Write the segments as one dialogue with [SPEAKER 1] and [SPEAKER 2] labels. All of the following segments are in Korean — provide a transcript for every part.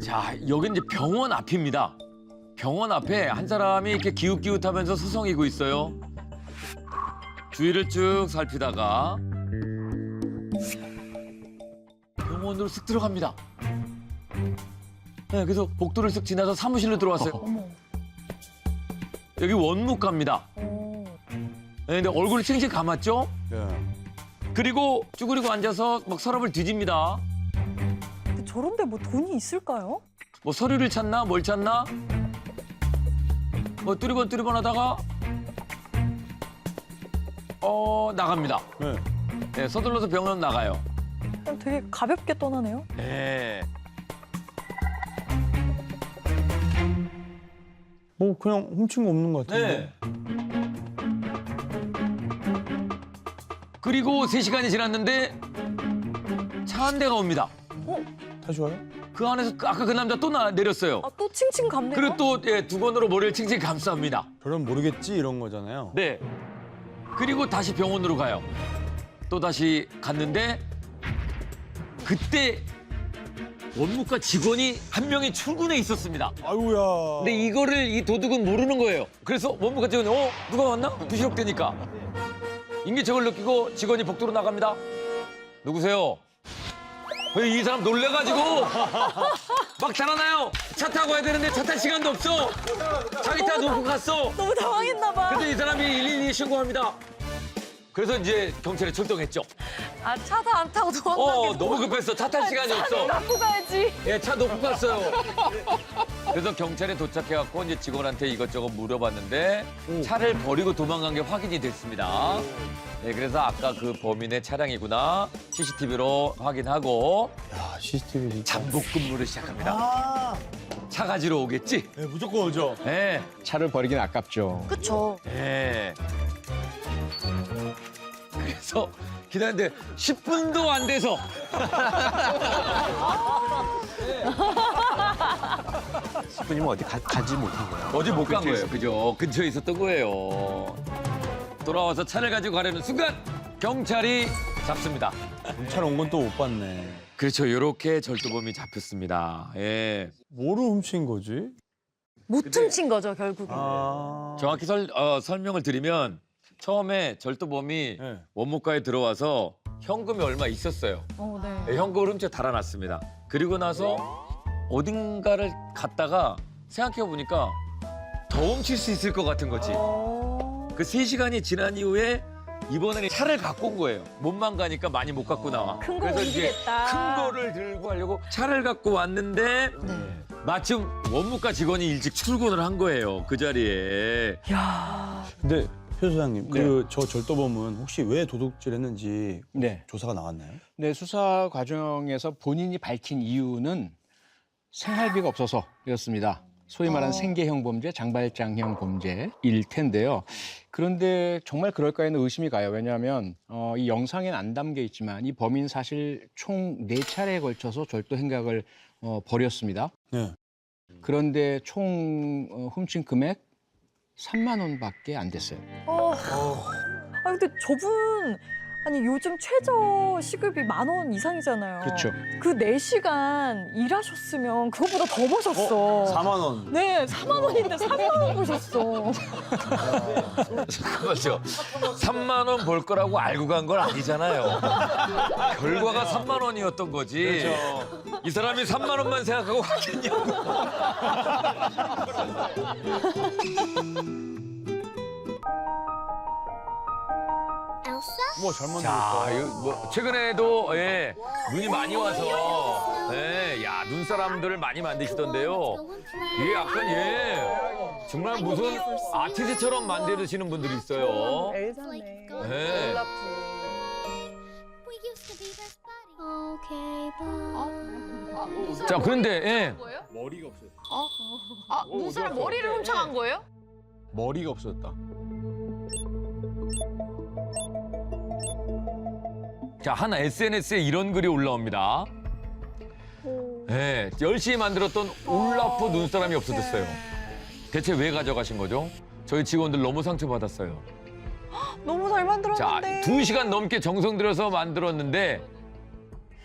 [SPEAKER 1] 자, 여기 이제 병원 앞입니다. 병원 앞에 한 사람이 이렇게 기웃기웃하면서 서성이고 있어요. 주위를 쭉 살피다가 병원으로 쓱 들어갑니다. 네, 그래서 복도를 쓱 지나서 사무실로 들어왔어요.
[SPEAKER 2] 어머.
[SPEAKER 1] 여기 원무과입니다.
[SPEAKER 2] 어.
[SPEAKER 1] 네, 근데 얼굴을 칭칭 감았죠?
[SPEAKER 3] 네.
[SPEAKER 1] 그리고 쭈그리고 앉아서 막 서랍을 뒤집니다.
[SPEAKER 2] 근데 저런데 뭐 돈이 있을까요?
[SPEAKER 1] 뭐 서류를 찾나 뭘 찾나? 뭐 뚜리번 하다가 나갑니다.
[SPEAKER 3] 네.
[SPEAKER 1] 네, 서둘러서 병원 나가요.
[SPEAKER 2] 그냥 되게 가볍게 떠나네요.
[SPEAKER 1] 네.
[SPEAKER 3] 뭐 그냥 훔친 거 없는 것 같은데.
[SPEAKER 1] 네. 그리고 3시간이 지났는데 차 한 대가 옵니다.
[SPEAKER 3] 다시 와요?
[SPEAKER 1] 그 안에서 아까 그 남자 또 내렸어요.
[SPEAKER 2] 아, 또 칭칭 감네요?
[SPEAKER 1] 그리고 또 두 번으로 머리를 칭칭 감쌉니다.
[SPEAKER 3] 저런 모르겠지 이런 거잖아요.
[SPEAKER 1] 네. 그리고 다시 병원으로 가요. 또 다시 갔는데 그때 원무과 직원이 한 명이 출근해 있었습니다.
[SPEAKER 3] 아이고야.
[SPEAKER 1] 근데 이거를 이 도둑은 모르는 거예요. 그래서 원무과 직원이 누가 왔나? 부시럭대니까. 인기척을 느끼고 직원이 복도로 나갑니다. 누구세요? 왜 이 사람 놀래가지고 막 달아나요. 차 타고 가야 되는데 차 탈 시간도 없어. 자기 차 놓고 갔어.
[SPEAKER 2] 너무 당황했나 봐.
[SPEAKER 1] 근데 이 사람이 112에 신고합니다. 그래서 이제 경찰에 출동했죠.
[SPEAKER 2] 아, 차도 안 타고 도망가게.
[SPEAKER 1] 너무 급했어. 차 탈 시간이 없어.
[SPEAKER 2] 갖고 가야지.
[SPEAKER 1] 예, 차 놓고 갔어요. 그래서 경찰에 도착해갖고 이제 직원한테 이것저것 물어봤는데 차를 버리고 도망간 게 확인이 됐습니다. 네, 그래서 아까 그 범인의 차량이구나 CCTV로 확인하고
[SPEAKER 3] 야, CCTV 진짜.
[SPEAKER 1] 잠복 근무를 시작합니다.
[SPEAKER 3] 아.
[SPEAKER 1] 차 가지러 오겠지?
[SPEAKER 3] 네, 무조건 오죠.
[SPEAKER 1] 네,
[SPEAKER 4] 차를 버리긴 아깝죠.
[SPEAKER 2] 그쵸.
[SPEAKER 1] 네. 그래서 기다렸는데 10분도 안 돼서
[SPEAKER 4] 10분이면 어디 가지 못한 거야.
[SPEAKER 1] 어디 못 간 거예요. 그죠? 근처에 있었던 거예요. 돌아와서 차를 가지고 가려는 순간 경찰이 잡습니다.
[SPEAKER 3] 경찰 온 건 또 못 봤네.
[SPEAKER 1] 그렇죠. 이렇게 절도범이 잡혔습니다. 예.
[SPEAKER 3] 뭐를 훔친 거지?
[SPEAKER 2] 못 훔친 거죠, 결국은.
[SPEAKER 3] 아.
[SPEAKER 1] 정확히 설명을 드리면 처음에 절도범이
[SPEAKER 3] 네.
[SPEAKER 1] 원무과에 들어와서 현금이 얼마 있었어요.
[SPEAKER 2] 네.
[SPEAKER 1] 네, 현금을 훔쳐 달아놨습니다. 그리고 나서 어딘가를 갔다가 생각해보니까 더 훔칠 수 있을 것 같은 거지. 그 3시간이 지난 이후에 이번에는 차를 갖고 온 거예요. 몸만 가니까 많이 못 갖고 나와.
[SPEAKER 2] 큰거
[SPEAKER 1] 그래서 이제
[SPEAKER 2] 옮기겠다.
[SPEAKER 1] 큰 거를 들고 하려고 차를 갖고 왔는데 마침 원무과 직원이 일찍 출근을 한 거예요. 그 자리에.
[SPEAKER 2] 야.
[SPEAKER 3] 근데 표 소장님,
[SPEAKER 4] 네.
[SPEAKER 3] 저 절도범은 혹시 왜 도둑질했는지
[SPEAKER 4] 네.
[SPEAKER 3] 조사가 나왔나요?
[SPEAKER 4] 네, 수사 과정에서 본인이 밝힌 이유는 생활비가 없어서였습니다. 소위 말하는 생계형 범죄, 장발장형 범죄일 텐데요. 그런데 정말 그럴까 하는 의심이 가요. 왜냐하면 이 영상에는 안 담겨 있지만 이 범인 사실 총 4차례에 걸쳐서 절도 행각을 벌였습니다.
[SPEAKER 3] 네.
[SPEAKER 4] 그런데 총 훔친 금액 3만 원밖에 안 됐어요.
[SPEAKER 2] 아, 근데 저분, 아니, 요즘 최저 시급이 10,000원 이상이잖아요.
[SPEAKER 4] 그렇죠.
[SPEAKER 2] 그 4시간 일하셨으면 그거보다 더 버셨어.
[SPEAKER 3] 4만 원.
[SPEAKER 2] 네, 4만 원인데 3만 원 버셨어.
[SPEAKER 1] 잠깐만요. 3만 원 벌 거라고 알고 간 건 아니잖아요. 결과가 3만 원이었던 거지. 이 사람이 3만 원만 생각하고 갔겠냐고.
[SPEAKER 3] 뭐 잘
[SPEAKER 1] 자,
[SPEAKER 3] 만들었다.
[SPEAKER 1] 이거 뭐 최근에도 눈이 많이 와서 눈사람들을 많이 만드시던데요. 이게 약간 정말 무슨 아티스트처럼 만드시는 분들이 있어요.
[SPEAKER 2] 엘사네.
[SPEAKER 1] 네. 자, 그런데
[SPEAKER 5] 눈사람 머리를 훔쳐간 거예요?
[SPEAKER 4] 머리가 없었다.
[SPEAKER 1] 자, 한 SNS에 이런 글이 올라옵니다. 열심히 만들었던 울라프 눈사람이 없어졌어요. 대체 왜 가져가신 거죠? 저희 직원들 너무 상처받았어요.
[SPEAKER 2] 너무 잘
[SPEAKER 1] 자,
[SPEAKER 2] 만들었는데.
[SPEAKER 1] 2시간 넘게 정성 들여서 만들었는데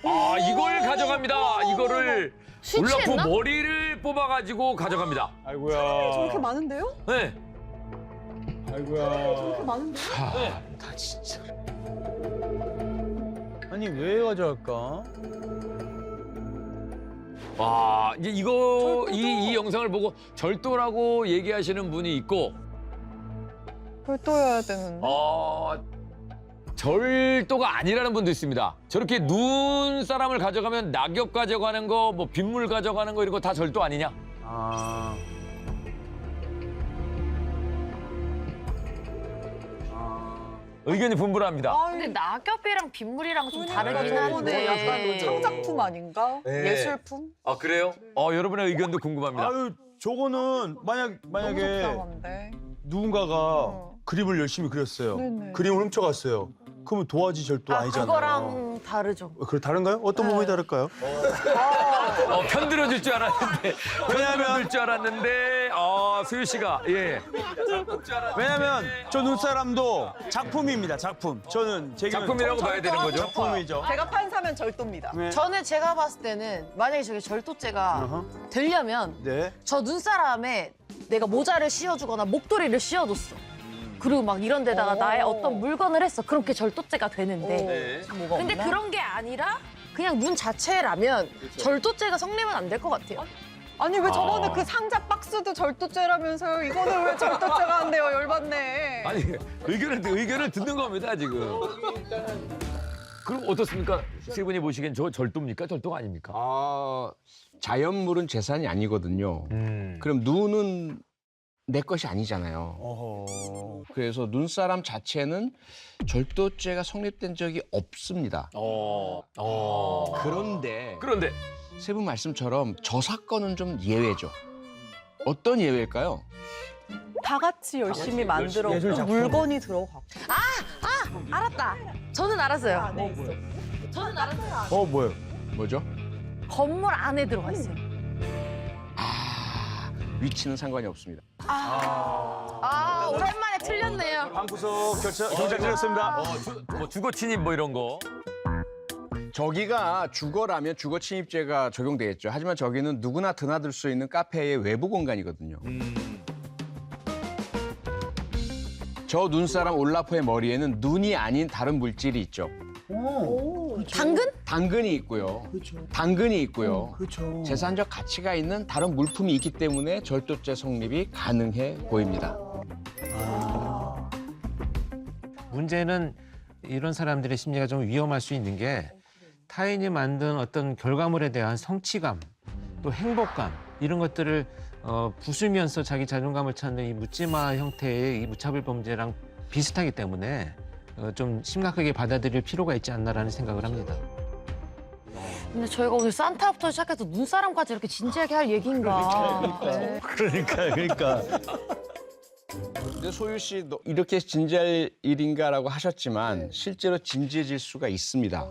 [SPEAKER 1] 아, 이걸 가져갑니다. 이거를
[SPEAKER 5] 술
[SPEAKER 1] 올라프
[SPEAKER 5] 취했나?
[SPEAKER 1] 머리를 뽑아가지고 가져갑니다.
[SPEAKER 3] 아이고야.
[SPEAKER 2] 저렇게 많은데요?
[SPEAKER 1] 네.
[SPEAKER 3] 아이고야.
[SPEAKER 2] 저렇게 많은데요?
[SPEAKER 4] 다 진짜.
[SPEAKER 3] 아니 왜 가져갈까?
[SPEAKER 1] 와, 이제 이 영상을 보고 절도라고 얘기하시는 분이 있고,
[SPEAKER 2] 별도여야 되는데.
[SPEAKER 1] 절도가 아니라는 분도 있습니다. 저렇게 눈사람을 가져가면 낙엽 가져가는 거, 뭐 빗물 가져가는 거 이런 거 다 절도 아니냐?
[SPEAKER 3] 아.
[SPEAKER 1] 의견이 분분합니다.
[SPEAKER 5] 근데 낙엽이랑 빗물이랑 좀 다르긴
[SPEAKER 2] 저거는
[SPEAKER 5] 한데.
[SPEAKER 2] 약간 창작품 아닌가? 예술품?
[SPEAKER 1] 아, 그래요? 여러분의 의견도 궁금합니다.
[SPEAKER 3] 아유 저거는
[SPEAKER 2] 너무
[SPEAKER 3] 만약에
[SPEAKER 2] 속상한데.
[SPEAKER 3] 누군가가 그림을 열심히 그렸어요.
[SPEAKER 2] 네네.
[SPEAKER 3] 그림을 훔쳐갔어요. 그러면 도화지 절도 아니잖아요.
[SPEAKER 5] 그거랑 다르죠.
[SPEAKER 3] 그 다른가요? 어떤 부분이 다를까요?
[SPEAKER 1] 편들어줄 줄 알았는데, 편들어줄 줄 알았는데, 수유 씨가, 예.
[SPEAKER 3] 왜냐면 저 눈사람도 작품입니다. 작품. 저는 제
[SPEAKER 1] 작품이라고 봐야 되는 거죠?
[SPEAKER 3] 작품이죠.
[SPEAKER 2] 제가 판사면 절도입니다.
[SPEAKER 3] 네.
[SPEAKER 5] 저는 제가 봤을 때는 만약에 저게 절도죄가
[SPEAKER 3] 어허.
[SPEAKER 5] 되려면
[SPEAKER 3] 네.
[SPEAKER 5] 저 눈사람에 내가 모자를 씌워주거나 목도리를 씌워줬어. 그리고 막 이런 데다가 나의 어떤 물건을 했어. 그럼 그게 절도죄가 되는데. 근데 그런 게 아니라 그냥 눈 자체라면 절도죄가 성립은 안 될 것 같아요.
[SPEAKER 2] 아니 왜 저번에 그 상자 박스도 절도죄라면서요? 이거는 왜 절도죄가 안 돼요? 열받네.
[SPEAKER 1] 아니, 의견을 듣는 겁니다, 지금. 그럼 어떻습니까? 세 분이 보시기엔 저 절도입니까? 절도가 아닙니까?
[SPEAKER 4] 자연물은 재산이 아니거든요. 그럼 눈은 내 것이 아니잖아요.
[SPEAKER 3] 어허.
[SPEAKER 4] 그래서 눈사람 자체는 절도죄가 성립된 적이 없습니다. 그런데
[SPEAKER 1] 그런데
[SPEAKER 4] 세 분 말씀처럼 저 사건은 좀 예외죠. 어떤 예외일까요?
[SPEAKER 2] 다 같이 열심히 만들었고
[SPEAKER 3] 예술 작품.
[SPEAKER 2] 물건이 들어가고.
[SPEAKER 5] 알았다. 저는 알았어요. 저는 알았어요.
[SPEAKER 3] 뭐예요?
[SPEAKER 4] 뭐죠?
[SPEAKER 5] 건물 안에 들어가 있어요.
[SPEAKER 4] 위치는 상관이 없습니다.
[SPEAKER 5] 오랜만에 틀렸네요.
[SPEAKER 3] 방구석 경찰이었습니다.
[SPEAKER 1] 주거 침입 뭐 이런 거.
[SPEAKER 4] 저기가 주거라면 주거 침입죄가 적용되겠죠. 하지만 저기는 누구나 드나들 수 있는 카페의 외부 공간이거든요. 저 눈사람 올라프의 머리에는 눈이 아닌 다른 물질이 있죠.
[SPEAKER 5] 당근?
[SPEAKER 4] 당근이 있고요. 당근이 있고요.
[SPEAKER 3] 그렇죠.
[SPEAKER 4] 재산적 가치가 있는 다른 물품이 있기 때문에 절도죄 성립이 가능해 보입니다.
[SPEAKER 6] 문제는 이런 사람들의 심리가 좀 위험할 수 있는 게 타인이 만든 어떤 결과물에 대한 성취감, 또 행복감 이런 것들을 부수면서 자기 자존감을 찾는 이 묻지마 형태의 이 무차별 범죄랑 비슷하기 때문에 좀 심각하게 받아들일 필요가 있지 않나라는 생각을 합니다.
[SPEAKER 5] 근데 저희가 오늘 산타부터 시작해서 눈사람까지 이렇게 진지하게 할 얘기인가. 네.
[SPEAKER 3] 그러니까.
[SPEAKER 4] 근데 소유 씨 이렇게 진지할 일인가라고 하셨지만 실제로 진지해질 수가 있습니다.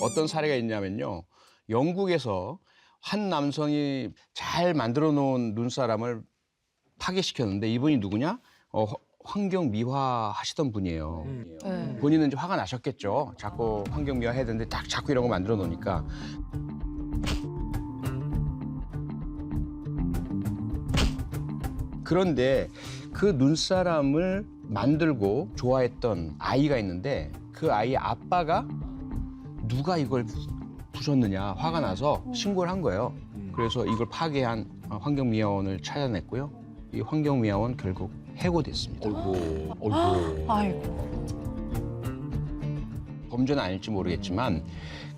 [SPEAKER 4] 어떤 사례가 있냐면요. 영국에서 한 남성이 잘 만들어 놓은 눈사람을 파괴시켰는데 이분이 누구냐? 환경 미화 하시던 분이에요.
[SPEAKER 5] 네.
[SPEAKER 4] 본인은 이제 화가 나셨겠죠. 자꾸 환경 미화 해야 되는데 자꾸 이런 거 만들어 놓으니까. 그런데 그 눈사람을 만들고 좋아했던 아이가 있는데 그 아이의 아빠가 누가 이걸 부셨느냐 화가 나서 신고를 한 거예요. 그래서 이걸 파괴한 환경미화원을 찾아냈고요. 이 환경미화원 결국 해고됐습니다.
[SPEAKER 2] 아이고.
[SPEAKER 4] 범죄는 아닐지 모르겠지만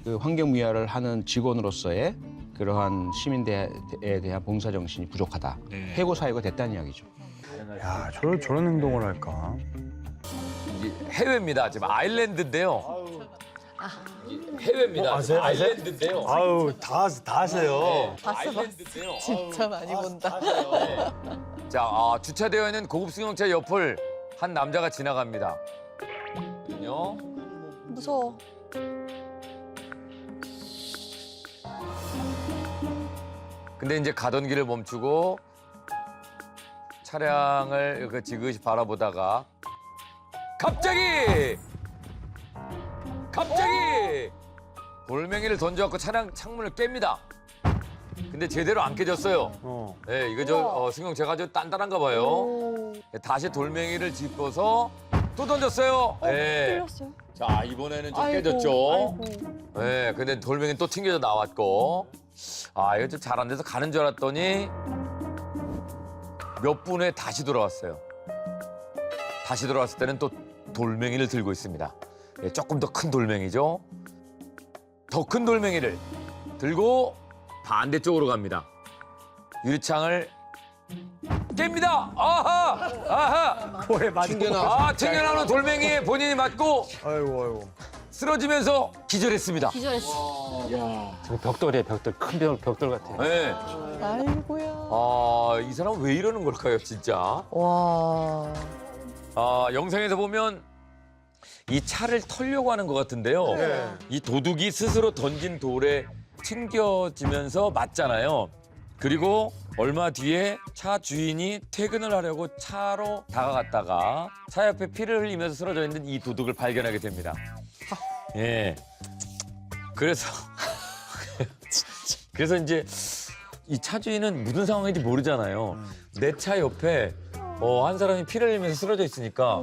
[SPEAKER 4] 그 환경미화를 하는 직원으로서의 그러한 시민대에 대한 봉사정신이 부족하다. 해고 사유가 됐다는 이야기죠.
[SPEAKER 3] 야, 저런 행동을 할까?
[SPEAKER 1] 이게 해외입니다. 지금 아일랜드인데요. 해외입니다.
[SPEAKER 3] 아세요?
[SPEAKER 1] 아일랜드인데요.
[SPEAKER 3] 아유, 다 아세요.
[SPEAKER 1] 아일랜드인데요.
[SPEAKER 2] 진짜 많이 본다.
[SPEAKER 1] 자, 주차되어 있는 고급 승용차 옆을 한 남자가 지나갑니다. 요.
[SPEAKER 2] 무서워.
[SPEAKER 1] 근데 이제 가던 길을 멈추고 차량을 그 지그시 바라보다가 갑자기 돌멩이를 던져갖고 차량 창문을 깹니다. 근데 제대로 안 깨졌어요. 네, 이거 승용 제가 좀 단단한가 봐요. 다시 돌멩이를 짚어서 또 던졌어요. 네.
[SPEAKER 2] 틀렸어요.
[SPEAKER 1] 자, 이번에는 좀
[SPEAKER 2] 아이고,
[SPEAKER 1] 깨졌죠.
[SPEAKER 2] 아이고.
[SPEAKER 1] 네, 근데 돌멩이는 또 튕겨져 나왔고. 아, 이거 좀 잘 안 돼서 가는 줄 알았더니 몇 분 후에 다시 돌아왔어요. 다시 돌아왔을 때는 또 돌멩이를 들고 있습니다. 예, 조금 더 큰 돌멩이죠. 더 큰 돌멩이를 들고 반대쪽으로 갑니다. 유리창을 깹니다. 아하! 아하!
[SPEAKER 3] 뭐에 맞은
[SPEAKER 1] 튕겨나오는 돌멩이에 본인이 맞고
[SPEAKER 3] 아이고.
[SPEAKER 1] 쓰러지면서 기절했습니다.
[SPEAKER 5] 기절했어.
[SPEAKER 6] 저 벽돌이에요, 벽돌. 큰 벽돌 같아요.
[SPEAKER 1] 네.
[SPEAKER 2] 아이고야.
[SPEAKER 1] 아, 이 사람은 왜 이러는 걸까요, 진짜?
[SPEAKER 2] 와.
[SPEAKER 1] 아, 영상에서 보면 이 차를 털려고 하는 것 같은데요. 이 도둑이 스스로 던진 돌에 튕겨지면서 맞잖아요. 그리고 얼마 뒤에 차 주인이 퇴근을 하려고 차로 다가갔다가 차 옆에 피를 흘리면서 쓰러져 있는 이 도둑을 발견하게 됩니다. 예. 그래서 이제 이 차 주인은 무슨 상황인지 모르잖아요. 내 차 옆에 한 사람이 피를 흘리면서 쓰러져 있으니까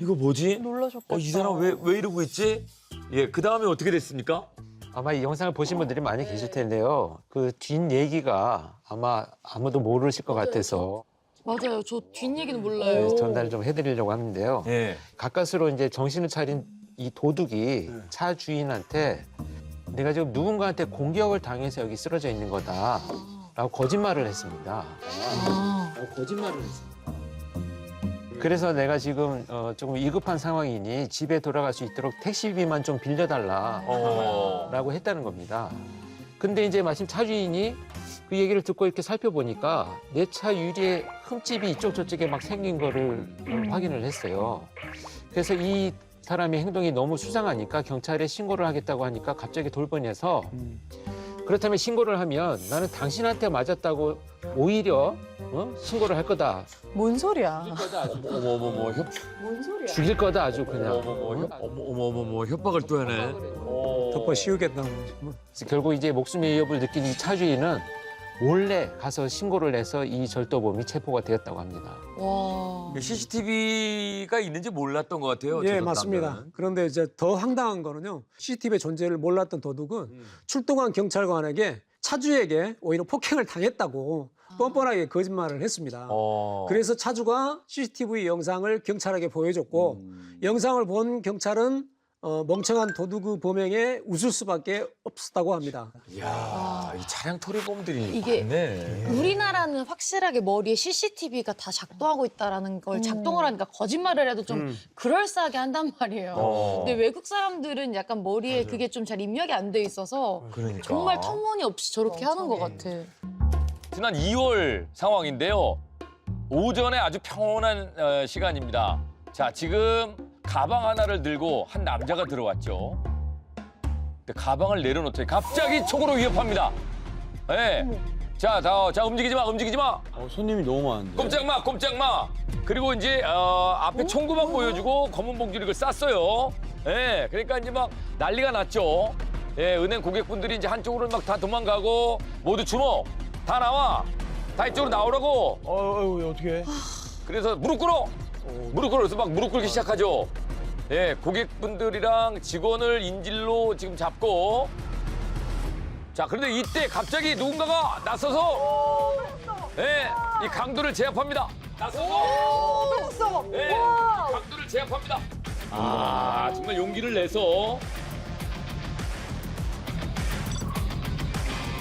[SPEAKER 1] 이거 뭐지?
[SPEAKER 2] 놀라셨겠다.
[SPEAKER 1] 이 사람 왜 이러고 있지? 예, 그 다음에 어떻게 됐습니까?
[SPEAKER 6] 아마 이 영상을 보신 분들이 많이 계실 텐데요. 그 뒷 얘기가 아마 아무도 모르실 것 같아서
[SPEAKER 5] 맞아요. 저 뒷얘기는 몰라요.
[SPEAKER 6] 전달을 좀 해드리려고 하는데요.
[SPEAKER 1] 예.
[SPEAKER 6] 가까스로 이제 정신을 차린 이 도둑이 차 주인한테 내가 지금 누군가한테 공격을 당해서 여기 쓰러져 있는 거다라고 거짓말을 했습니다. 거짓말을 했습니다. 그래서 내가 지금 조금 위급한 상황이니 집에 돌아갈 수 있도록 택시비만 좀 빌려달라라고 했다는 겁니다. 근데 이제 마침 차 주인이 그 얘기를 듣고 이렇게 살펴보니까 내 차 유리에 흠집이 이쪽 저쪽에 막 생긴 거를 확인을 했어요. 그래서 이 사람의 행동이 너무 수상하니까 경찰에 신고를 하겠다고 하니까 갑자기 돌변해서 그렇다면 신고를 하면 나는 당신한테 맞았다고 오히려 신고를 할 거다.
[SPEAKER 2] 뭔 소리야?
[SPEAKER 1] 어머머머
[SPEAKER 6] 죽일 거다 아주 그냥.
[SPEAKER 1] 어머머머 협박을 또 하네.
[SPEAKER 3] 덮어 씌우겠다고.
[SPEAKER 6] 그래서 결국 이제 목숨의 위협을 느낀 이 차주인은 몰래 가서 신고를 해서 이 절도범이 체포가 되었다고 합니다.
[SPEAKER 5] 와.
[SPEAKER 1] CCTV가 있는지 몰랐던 것 같아요.
[SPEAKER 7] 예,
[SPEAKER 1] 저
[SPEAKER 7] 맞습니다.
[SPEAKER 1] 남자는.
[SPEAKER 7] 그런데 이제 더 황당한 거는요. CCTV의 존재를 몰랐던 도둑은 출동한 경찰관에게 차주에게 오히려 폭행을 당했다고 뻔뻔하게 거짓말을 했습니다. 그래서 차주가 CCTV 영상을 경찰에게 보여줬고 영상을 본 경찰은 멍청한 도둑의 범행에 웃을 수밖에 없었다고 합니다.
[SPEAKER 1] 이야, 이 차량 토리범들이
[SPEAKER 5] 이게
[SPEAKER 1] 많네.
[SPEAKER 5] 우리나라는 확실하게 머리에 CCTV가 다 작동하고 있다라는 걸 작동을 하니까 거짓말을 해도 좀 그럴싸하게 한단 말이에요. 근데 외국 사람들은 약간 머리에 그게 좀 잘 입력이 안 돼 있어서
[SPEAKER 1] 그러니까.
[SPEAKER 5] 정말 터무니없이 저렇게 하는 것 같아.
[SPEAKER 1] 지난 2월 상황인데요. 오전에 아주 평온한 시간입니다. 자, 지금 가방 하나를 들고 한 남자가 들어왔죠. 근데 가방을 내려놓더니 갑자기 총으로 위협합니다. 예. 자, 움직이지 마, 움직이지 마.
[SPEAKER 3] 손님이 너무 많은데.
[SPEAKER 1] 꼼짝 마, 꼼짝 마. 그리고 이제 앞에 총구만 보여주고 검은 봉지를 쌌어요. 예. 그러니까 이제 막 난리가 났죠. 예, 은행 고객분들이 이제 한쪽으로 막 다 도망가고 모두 주목. 다 나와. 다 이쪽으로 나오라고.
[SPEAKER 3] 어떻게 해?
[SPEAKER 1] 그래서 무릎 꿇어. 무릎 꿇어서 막 무릎 꿇기 시작하죠. 예, 고객분들이랑 직원을 인질로 지금 잡고. 자, 그런데 이때 갑자기 누군가가 나서서 예, 이 강도를 제압합니다. 나서서 예, 강도를 제압합니다. 아, 정말 용기를 내서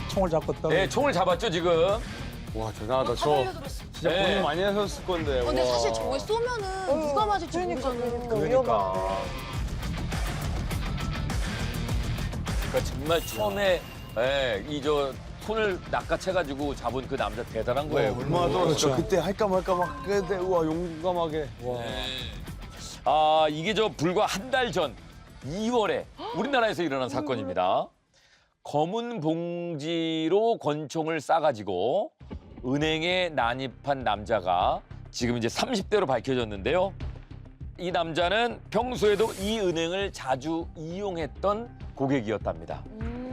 [SPEAKER 7] 총을 잡고 있다고.
[SPEAKER 1] 예, 총을 잡았죠, 지금.
[SPEAKER 3] 와 대단하다. 저 진짜
[SPEAKER 1] 네.
[SPEAKER 3] 고민 많이 하셨을 건데.
[SPEAKER 5] 근데
[SPEAKER 3] 와.
[SPEAKER 5] 사실 저거 쏘면은 누가 맞을지 모르잖아.
[SPEAKER 1] 그러니까 정말 처음에 예, 손을 낚아채가지고 잡은 그 남자 대단한 거예요.
[SPEAKER 3] 얼마나 떨었죠. 그때 할까 말까 막 그때 우와 용감하게. 와.
[SPEAKER 1] 아, 이게 불과 한 달 전 2월에 우리나라에서 일어난 사건입니다. 검은 봉지로 권총을 싸가지고 은행에 난입한 남자가 지금 이제 30대로 밝혀졌는데요. 이 남자는 평소에도 이 은행을 자주 이용했던 고객이었답니다.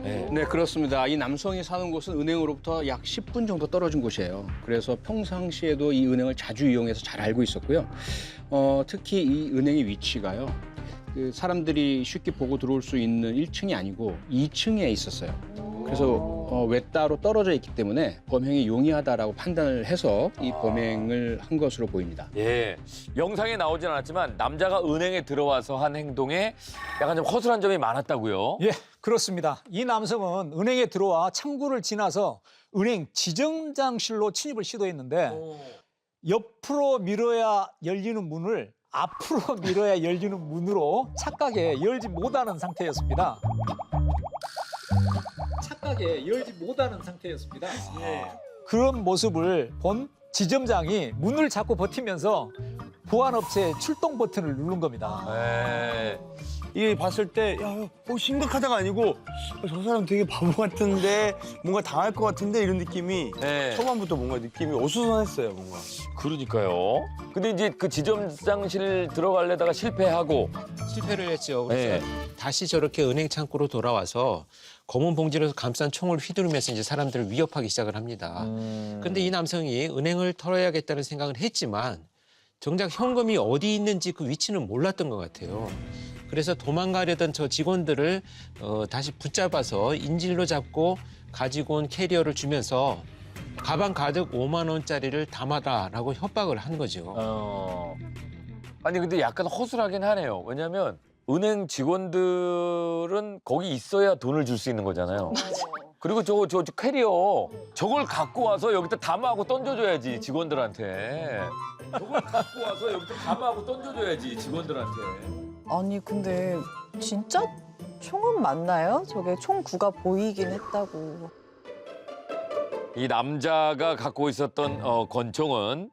[SPEAKER 1] 네.
[SPEAKER 4] 네, 그렇습니다. 이 남성이 사는 곳은 은행으로부터 약 10분 정도 떨어진 곳이에요. 그래서 평상시에도 이 은행을 자주 이용해서 잘 알고 있었고요. 특히 이 은행의 위치가요. 그 사람들이 쉽게 보고 들어올 수 있는 1층이 아니고 2층에 있었어요. 그래서 외따로 떨어져 있기 때문에 범행이 용이하다라고 판단을 해서 이 범행을 한 것으로 보입니다.
[SPEAKER 1] 예, 영상에 나오진 않았지만 남자가 은행에 들어와서 한 행동에 약간 좀 허술한 점이 많았다고요?
[SPEAKER 8] 예, 그렇습니다. 이 남성은 은행에 들어와 창구를 지나서 은행 지점장실로 침입을 시도했는데 옆으로 밀어야 열리는 문을 앞으로 밀어야 열리는 문으로 착각해 열지 못하는 상태였습니다. 착각해 열지 못하는 상태였습니다. 그런 모습을 본 지점장이 문을 잡고 버티면서 보안업체 출동 버튼을 누른 겁니다.
[SPEAKER 1] 네.
[SPEAKER 3] 이게 봤을 때, 야, 심각하다가 아니고, 저 사람 되게 바보 같은데, 뭔가 당할 것 같은데, 이런 느낌이
[SPEAKER 1] 네.
[SPEAKER 3] 초반부터 뭔가 느낌이 어수선했어요, 뭔가.
[SPEAKER 1] 그러니까요. 근데 이제 그 지점장실 들어가려다가 실패하고
[SPEAKER 6] 실패를 했죠. 그래서
[SPEAKER 1] 네.
[SPEAKER 6] 다시 저렇게 은행 창구로 돌아와서 검은 봉지로 감싼 총을 휘두르면서 이제 사람들을 위협하기 시작을 합니다. 근데 이 남성이 은행을 털어야겠다는 생각을 했지만 정작 현금이 어디 있는지 그 위치는 몰랐던 것 같아요. 그래서 도망가려던 저 직원들을 다시 붙잡아서 인질로 잡고 가지고 온 캐리어를 주면서 가방 가득 5만 원짜리를 담아라라고 협박을 한 거죠.
[SPEAKER 1] 아니 근데 약간 허술하긴 하네요. 왜냐하면 은행 직원들은 거기 있어야 돈을 줄 수 있는 거잖아요. 그리고 저 캐리어 저걸 갖고 와서 여기다 담아하고 던져줘야지 직원들한테. 저걸 갖고 와서 여기다 담아하고 던져줘야지 직원들한테.
[SPEAKER 2] 아니 근데 진짜 총은 맞나요? 저게 총 구가 보이긴 했다고.
[SPEAKER 1] 이 남자가 갖고 있었던 권총은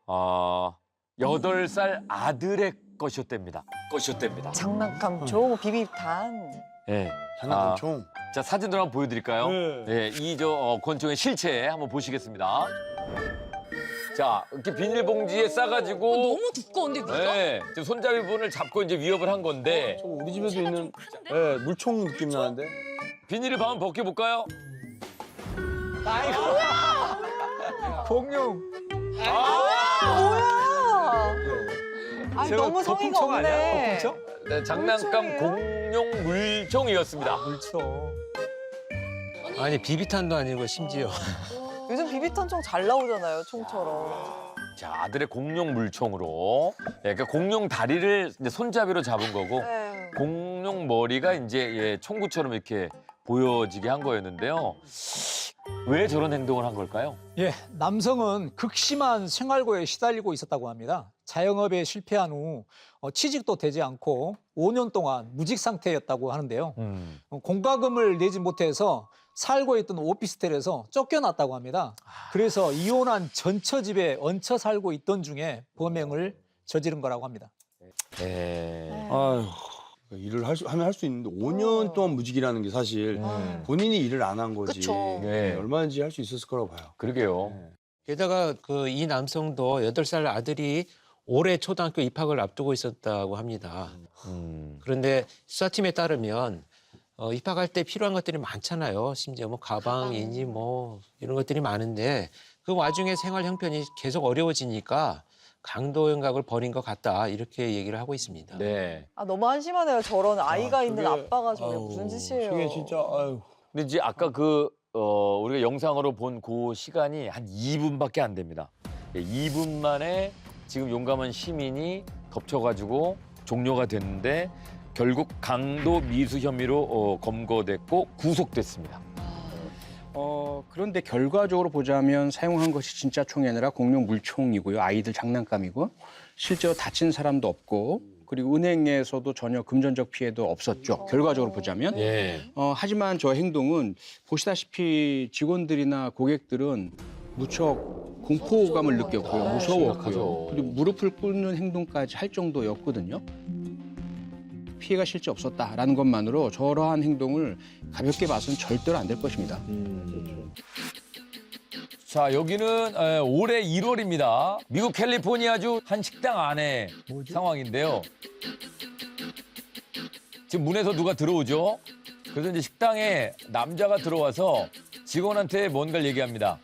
[SPEAKER 1] 8살 아들의 것이었답니다.
[SPEAKER 2] 장난감 총, 비비탄.
[SPEAKER 1] 예.
[SPEAKER 3] 장난감 총.
[SPEAKER 1] 자 사진으로 한번 보여드릴까요?
[SPEAKER 3] 네.
[SPEAKER 1] 예, 이 권총의 실체 한번 보시겠습니다. 자 이렇게 비닐봉지에 싸가지고
[SPEAKER 5] 너무 두꺼운데 위가?
[SPEAKER 1] 네, 지금 손잡이분을 잡고 이제 위협을 한 건데
[SPEAKER 3] 저거 우리 집에도 있는 예, 물총 느낌 나는데?
[SPEAKER 1] 비닐을 한번 벗겨볼까요?
[SPEAKER 8] 공룡.
[SPEAKER 2] 뭐야? 아니
[SPEAKER 8] 저거
[SPEAKER 2] 너무 성의가
[SPEAKER 8] 거품총 아니야?
[SPEAKER 2] 없네.
[SPEAKER 8] 거품총?
[SPEAKER 1] 네, 장난감
[SPEAKER 2] 물총이에요?
[SPEAKER 1] 공룡 물총이었습니다.
[SPEAKER 8] 물총.
[SPEAKER 6] 아니 비비탄도 아니고 심지어
[SPEAKER 2] 요즘 비비탄 총 잘 나오잖아요, 총처럼.
[SPEAKER 1] 자 아들의 공룡 물총으로 그러니까 공룡 다리를 이제 손잡이로 잡은 거고
[SPEAKER 2] 네.
[SPEAKER 1] 공룡 머리가 이제 총구처럼 이렇게 보여지게 한 거였는데요. 왜 저런 행동을 한 걸까요?
[SPEAKER 8] 예, 남성은 극심한 생활고에 시달리고 있었다고 합니다. 자영업에 실패한 후 취직도 되지 않고 5년 동안 무직 상태였다고 하는데요. 공과금을 내지 못해서 살고 있던 오피스텔에서 쫓겨났다고 합니다. 그래서 이혼한 전처집에 얹혀 살고 있던 중에 범행을 저지른 거라고 합니다.
[SPEAKER 1] 네.
[SPEAKER 3] 아휴, 일을 하면 할 수 있는데 5년 동안 무직이라는 게 사실 본인이 일을 안 한 거지.
[SPEAKER 5] 그쵸.
[SPEAKER 1] 네.
[SPEAKER 3] 얼마든지 할 수 있었을 거라고 봐요.
[SPEAKER 1] 그러게요.
[SPEAKER 6] 게다가 이 남성도 8살 아들이 올해 초등학교 입학을 앞두고 있었다고 합니다. 그런데 수사팀에 따르면 입학할 때 필요한 것들이 많잖아요. 심지어 뭐 가방이니 뭐 이런 것들이 많은데 그 와중에 생활 형편이 계속 어려워지니까 강도 연각을 벌인 것 같다 이렇게 얘기를 하고 있습니다.
[SPEAKER 1] 네.
[SPEAKER 2] 아 너무 한심하네요. 저런 아이가 있는
[SPEAKER 3] 저게,
[SPEAKER 2] 아빠가 저게
[SPEAKER 3] 아유,
[SPEAKER 2] 무슨 짓이에요.
[SPEAKER 3] 저게 진짜 아유.
[SPEAKER 1] 근데 이제 아까 우리가 영상으로 본 그 시간이 한 2분밖에 안 됩니다. 2분 만에 지금 용감한 시민이 덮쳐가지고 종료가 됐는데 결국 강도 미수 혐의로 검거됐고 구속됐습니다.
[SPEAKER 4] 그런데 결과적으로 보자면 사용한 것이 진짜 총이 아니라 공룡 물총이고요. 아이들 장난감이고 실제로 다친 사람도 없고 그리고 은행에서도 전혀 금전적 피해도 없었죠. 결과적으로 보자면.
[SPEAKER 1] 예.
[SPEAKER 4] 하지만 저 행동은 보시다시피 직원들이나 고객들은 무척 공포감을 느꼈고요. 무서웠고요.
[SPEAKER 1] 심각하죠.
[SPEAKER 4] 그리고 무릎을 꿇는 행동까지 할 정도였거든요. 피해가 실제 없었다라는 것만으로 저러한 행동을 가볍게 봐서는 절대로 안 될 것입니다.
[SPEAKER 1] 자, 여기는 올해 1월입니다. 미국 캘리포니아주 한 식당 안에 상황인데요. 지금 문에서 누가 들어오죠? 그래서 이제 식당에 남자가 들어와서 직원한테 뭔가를 얘기합니다.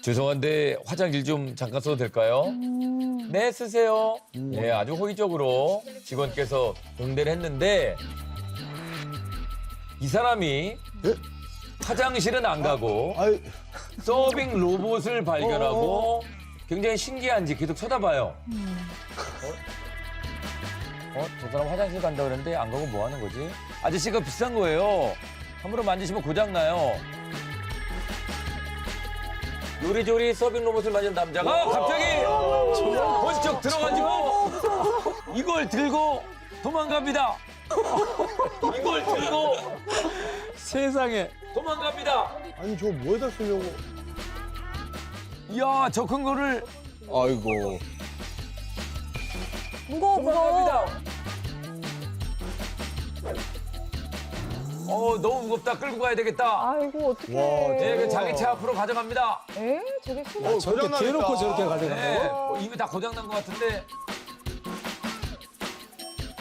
[SPEAKER 1] 죄송한데 화장실 좀 잠깐 써도 될까요? 네, 쓰세요. 네, 아주 호의적으로 직원께서 응대를 했는데 이 사람이 화장실은 안 가고 서빙 로봇을 발견하고 굉장히 신기한지 계속 쳐다봐요. 저 사람 화장실 간다 그랬는데 안 가고 뭐 하는 거지? 아저씨가 비싼 거예요. 함부로 만지시면 고장나요. 요리조리 서빙 로봇을 만진 남자가 갑자기 번쩍 들어가지고 이걸 들고 도망갑니다. 이걸 들고
[SPEAKER 8] 세상에.
[SPEAKER 1] 도망갑니다.
[SPEAKER 3] 아니 저거 뭐에다 쓰려고?
[SPEAKER 1] 이야, 저 큰 거를
[SPEAKER 4] 아이고.
[SPEAKER 2] 무거워,
[SPEAKER 1] 도망갑니다. 너무 무겁다. 끌고 가야 되겠다.
[SPEAKER 2] 아이고, 어떡해.
[SPEAKER 1] 네, 그 자기 차 앞으로 가져갑니다.
[SPEAKER 2] 에? 저게 큰
[SPEAKER 8] 아, 저렇게 대놓고 저렇게 가져간다고?
[SPEAKER 1] 네, 이미 다 고장난 것 같은데.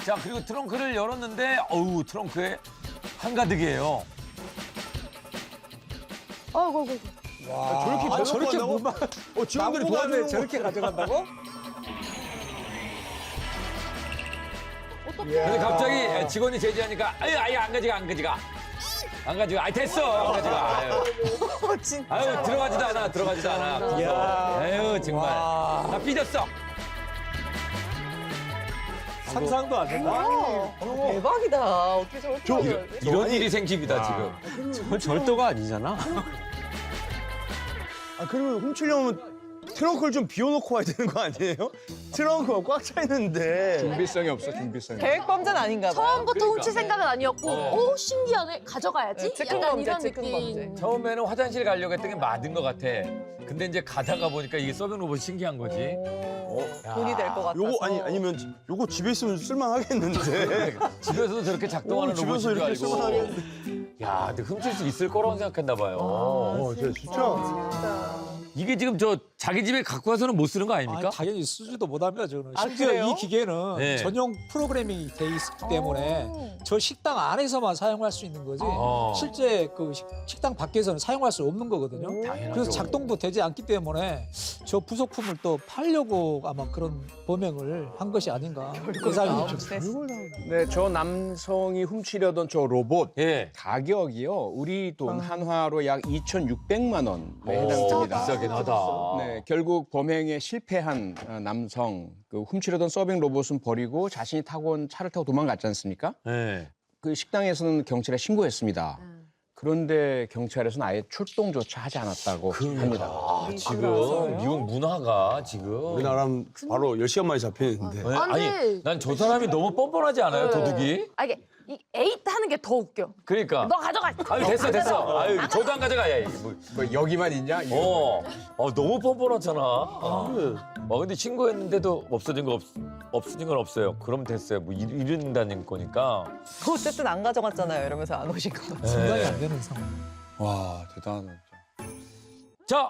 [SPEAKER 1] 자, 그리고 트렁크를 열었는데, 어우, 트렁크에 한가득이에요.
[SPEAKER 5] 아이고, 아이고.
[SPEAKER 3] 저렇게
[SPEAKER 8] 저렇게
[SPEAKER 3] 한다고?
[SPEAKER 8] 무막
[SPEAKER 3] 직원들이
[SPEAKER 8] 막무가내
[SPEAKER 3] 도와주는
[SPEAKER 8] 저렇게 가져간다고?
[SPEAKER 1] 근데 갑자기 직원이 제지하니까, 아예 안 가져가, 안 가져가. 안 가져가. 아이, 됐어. 안 가져가. 아유, 들어가지도 않아. 아유, 정말. 나 삐졌어.
[SPEAKER 8] 상상도 안 된다.
[SPEAKER 2] 대박이다. 어떻게 저렇게 하죠?
[SPEAKER 1] 이런 일이 생깁니다, 지금.
[SPEAKER 6] 저 절도가 아니잖아.
[SPEAKER 3] 그러면 훔치려면 트렁크를 좀 비워놓고 와야 되는 거 아니에요? 트렁크가 꽉 차 있는데.
[SPEAKER 4] 준비성이 없어, 준비성이.
[SPEAKER 2] 계획범죄는 아닌가 봐요.
[SPEAKER 5] 처음부터 훔칠 생각은 아니었고, 오, 신기하네. 가져가야지?
[SPEAKER 2] 네, 측근
[SPEAKER 5] 약간
[SPEAKER 2] 범죄,
[SPEAKER 5] 이런
[SPEAKER 2] 측근
[SPEAKER 5] 느낌.
[SPEAKER 2] 범죄.
[SPEAKER 1] 처음에는 화장실 가려고 했던 게 맞은 것 같아. 근데 이제 가다가 보니까 이게 서빙 로봇이 신기한 거지.
[SPEAKER 2] 돈이 될 것 같아서.
[SPEAKER 3] 요거 아니면 요거 집에 있으면 쓸만하겠는데.
[SPEAKER 1] 집에서도 저렇게 작동하는
[SPEAKER 3] 집에서
[SPEAKER 1] 로봇인 줄
[SPEAKER 3] 이렇게
[SPEAKER 1] 알고.
[SPEAKER 3] 쓸만하겠는데.
[SPEAKER 1] 야, 근데 훔칠 수 있을 거라고 생각했나 봐요.
[SPEAKER 3] 진짜.
[SPEAKER 1] 이게 지금 저 자기 집에 갖고 와서는 못 쓰는 거 아닙니까?
[SPEAKER 8] 당연히 쓰지도 못합니다, 저는.
[SPEAKER 2] 아,
[SPEAKER 8] 심지어
[SPEAKER 2] 그래요?
[SPEAKER 8] 이 기계는
[SPEAKER 1] 네.
[SPEAKER 8] 전용 프로그래밍이 돼 있기 때문에 저 식당 안에서만 사용할 수 있는 거지. 실제 그 식당 밖에서는 사용할 수 없는 거거든요.
[SPEAKER 1] 당연하죠.
[SPEAKER 8] 그래서 작동도 되지 않기 때문에 저 부속품을 또 팔려고 아마 그런 범행을 한 것이 아닌가. 예상이 좀.
[SPEAKER 4] 네, 저 남성이 훔치려던 저 로봇
[SPEAKER 1] 예.
[SPEAKER 4] 가격이요. 우리 돈 한화로 약 2,600만 원에 해당됩니다.
[SPEAKER 1] 비싸긴 하다.
[SPEAKER 4] 네, 결국 범행에 실패한 남성, 그 훔치려던 서빙 로봇은 버리고 자신이 타고 온 차를 타고 도망갔지 않습니까?
[SPEAKER 1] 네.
[SPEAKER 4] 그 식당에서는 경찰에 신고했습니다. 그런데 경찰에서는 아예 출동조차 하지 않았다고 합니다.
[SPEAKER 1] 아, 지금 미국 문화가 지금.
[SPEAKER 3] 우리나라는 바로 10시간 만에 잡히는데.
[SPEAKER 1] 네,
[SPEAKER 5] 안 돼.
[SPEAKER 1] 아니, 난 저 사람이 너무 뻔뻔하지 않아요, 도둑이?
[SPEAKER 5] 아, 이게 이 에잇 하는 게 더 웃겨.
[SPEAKER 1] 그러니까.
[SPEAKER 5] 너 가져가.
[SPEAKER 1] 아유, 됐어. 아유, 저도 안 가져가. 야,
[SPEAKER 4] 뭐 여기만 있냐?
[SPEAKER 1] 너무 뻔뻔하잖아. 근데 신고했는데도 없어진 건 없어요. 그럼 됐어요. 뭐 이른다는 거니까.
[SPEAKER 2] 어쨌든 안 가져갔잖아요. 이러면서 안 오신 것 같아요.
[SPEAKER 8] 생각이 안 되는 상황.
[SPEAKER 3] 와 대단하다.
[SPEAKER 1] 자,